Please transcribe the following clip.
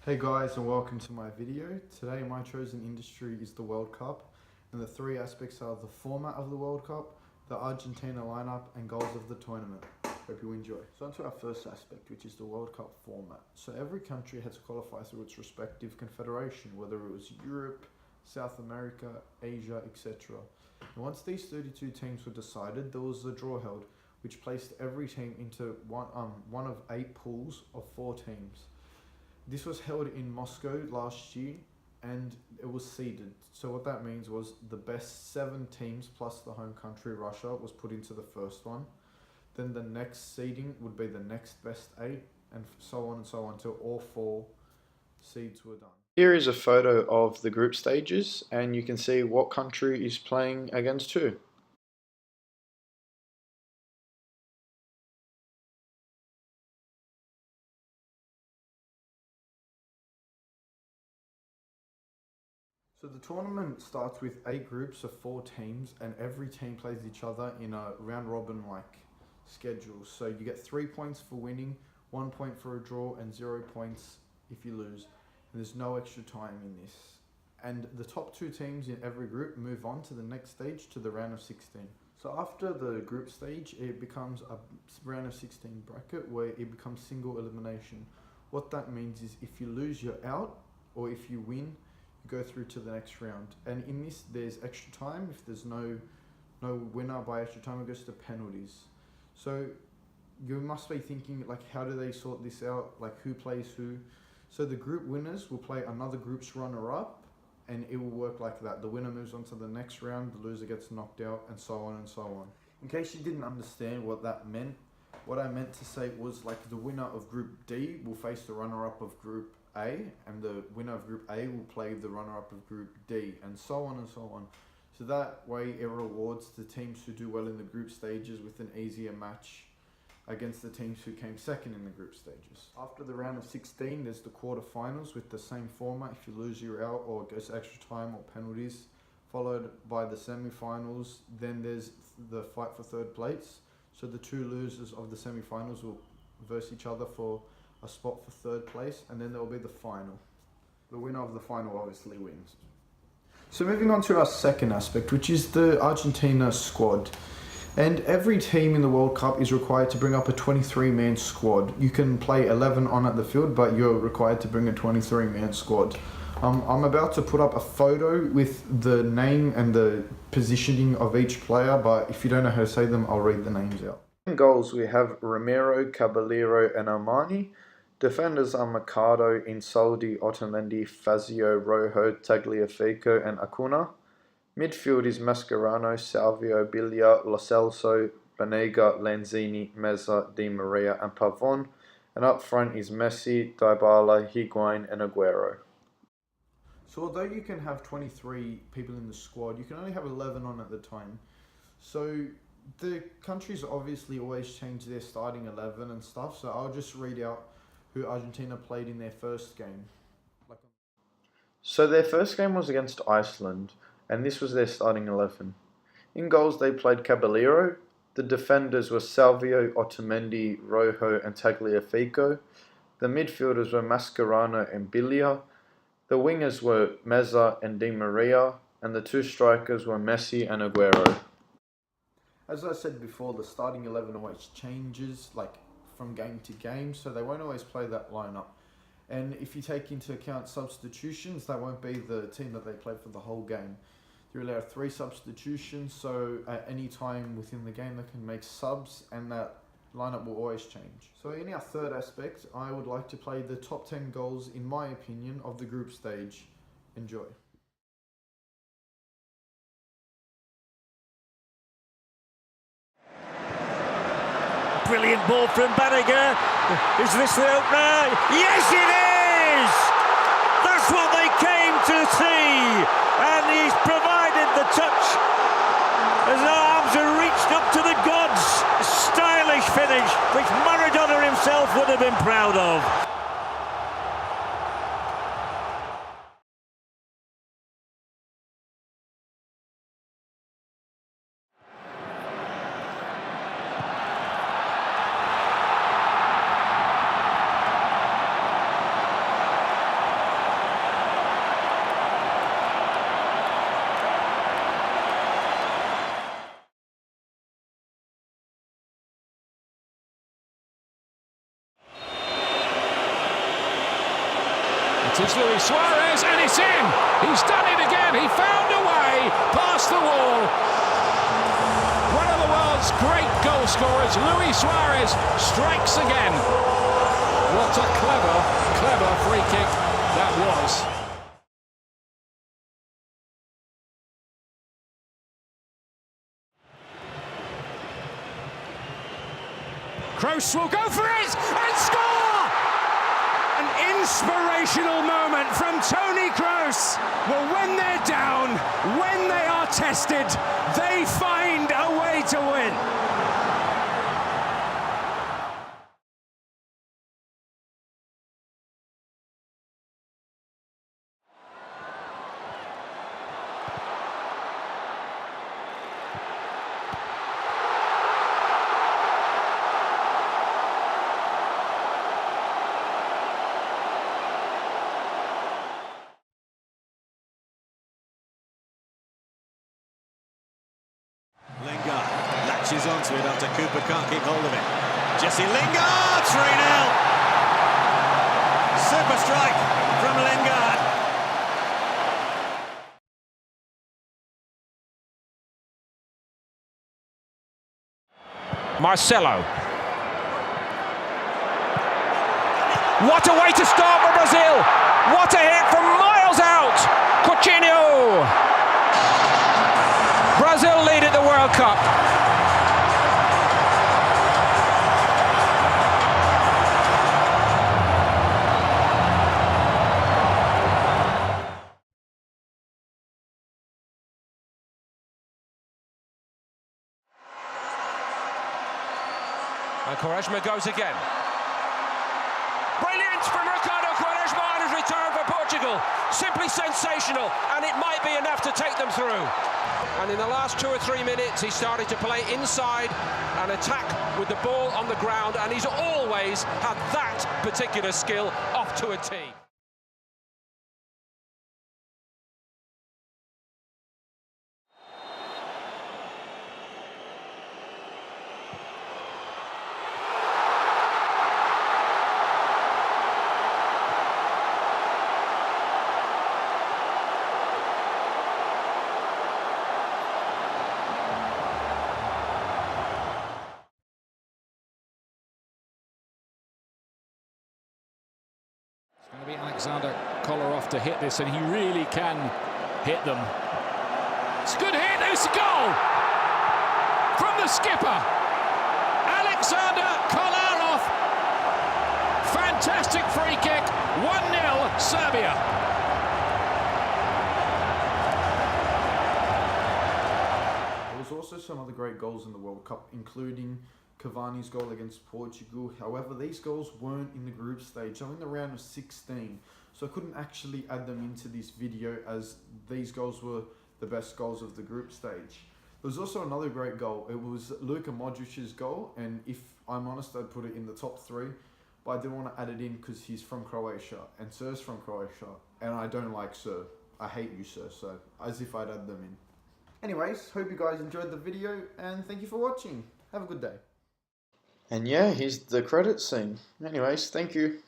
Hey guys, and welcome to my video. Today my chosen industry is the World Cup, and the three aspects are the format of the World Cup, the Argentina lineup, and goals of the tournament. Hope you enjoy. So on to our first aspect, which is the World Cup format. So every country has to qualify through its respective confederation, whether it was Europe, South America, Asia, etc. And once these 32 teams were decided, there was a draw held, which placed every team into one of 8 pools of 4 teams. This was held in Moscow last year, and it was seeded. So what that means was the best 7 teams plus the home country Russia was put into the first one. Then the next seeding would be the next best 8, and so on until all 4 seeds were done. Here is a photo of the group stages, and you can see what country is playing against who. So the tournament starts with 8 groups of 4 teams, and every team plays each other in a round robin like schedule. So you get 3 points for winning, 1 point for a draw, and 0 points if you lose. And there's no extra time in this. And the top 2 teams in every group move on to the next stage, to the round of 16. So after the group stage, it becomes a round of 16 bracket where it becomes single elimination. What that means is if you lose, you're out, or if you win, go through to the next round. And in this, there's extra time. If there's no winner by extra time, it goes to penalties. So you must be thinking, like, how do they sort this out? Like, who plays who? So the group winners will play another group's runner-up, and it will work like that. The winner moves on to the next round, the loser gets knocked out, and so on and so on. In case you didn't understand what that meant, what I meant to say was, like, the winner of Group D will face the runner-up of Group A, and the winner of Group A will play the runner-up of Group D, and so on and so on. So that way it rewards the teams who do well in the group stages with an easier match against the teams who came second in the group stages. After the round of 16, there's the quarterfinals with the same format. If you lose, you're out, or it goes extra time or penalties, followed by the semi-finals. Then there's the fight for third place. So the 2 losers of the semi-finals will verse each other for a spot for third place, and then there will be the final. The winner of the final obviously wins. So moving on to our second aspect, which is the Argentina squad. And every team in the World Cup is required to bring up a 23-man squad. You can play 11 on at the field, but you're required to bring a 23-man squad. I'm about to put up a photo with the name and the positioning of each player, but if you don't know how to say them, I'll read the names out. In goals, we have Romero, Caballero, and Armani. Defenders are Mercado, Insoldi, Otamendi, Fazio, Rojo, Tagliafico, and Acuna. Midfield is Mascherano, Salvio, Biglia, Lo Celso, Banega, Lanzini, Meza, Di Maria, and Pavon. And up front is Messi, Dybala, Higuain, and Aguero. So although you can have 23 people in the squad, you can only have 11 on at the time. So the countries obviously always change their starting 11 and stuff, so I'll just read out who Argentina played in their first game. So their first game was against Iceland, and this was their starting 11. In goals, they played Caballero. The defenders were Salvio, Otamendi, Rojo, and Tagliafico. The midfielders were Mascherano and Biglia. The wingers were Meza and Di Maria, and the 2 strikers were Messi and Aguero. As I said before, the starting 11 always changes, like, from game to game, so they won't always play that lineup. And if you take into account substitutions, that won't be the team that they play for the whole game. You're allowed 3 substitutions, so at any time within the game they can make subs, and that lineup will always change. So in our third aspect, I would like to play the top 10 goals, in my opinion, of the group stage. Enjoy. Brilliant ball from Banega. Is this the opener? Yes, it is! That's what they came to see. And he's provided the touch. His arms are reached up to the gods. Stylish finish, which Maradona himself would have been proud of. It's Luis Suarez, and it's in! He's done it again! He found a way past the wall! One of the world's great goal scorers, Luis Suarez, strikes again. What a clever, clever free kick that was. Kroos will go for it and score! An inspirational moment from Toni Kroos. Well, when they're down, when they are tested, they find a way to win. Latches onto it after Cooper can't keep hold of it. Jesse Lingard, 3-0. Super strike from Lingard. Marcelo. What a way to start for Brazil. What a hit from miles out. Coutinho. Brazil lead at the World Cup. And Quaresma goes again. Brilliant from Ricardo Quaresma on his return for Portugal. Simply sensational, and it might be enough to take them through. And in the last 2 or 3 minutes, he started to play inside and attack with the ball on the ground, and he's always had that particular skill off to a tee. It's going to be Alexander Kolarov to hit this, and he really can hit them. It's a good hit, it's a goal! From the skipper, Alexander Kolarov. Fantastic free kick, 1-0 Serbia. There was also some other great goals in the World Cup, including Cavani's goal against Portugal. However, these goals weren't in the group stage. I'm in the round of 16, so I couldn't actually add them into this video as these goals were the best goals of the group stage. There was also another great goal. It was Luka Modric's goal, and if I'm honest, I'd put it in the top 3, but I didn't want to add it in because he's from Croatia, and Sir's from Croatia, and I don't like Sir. I hate you, Sir, so as if I'd add them in. Anyways, hope you guys enjoyed the video, and thank you for watching. Have a good day. And yeah, here's the credits scene. Anyways, thank you.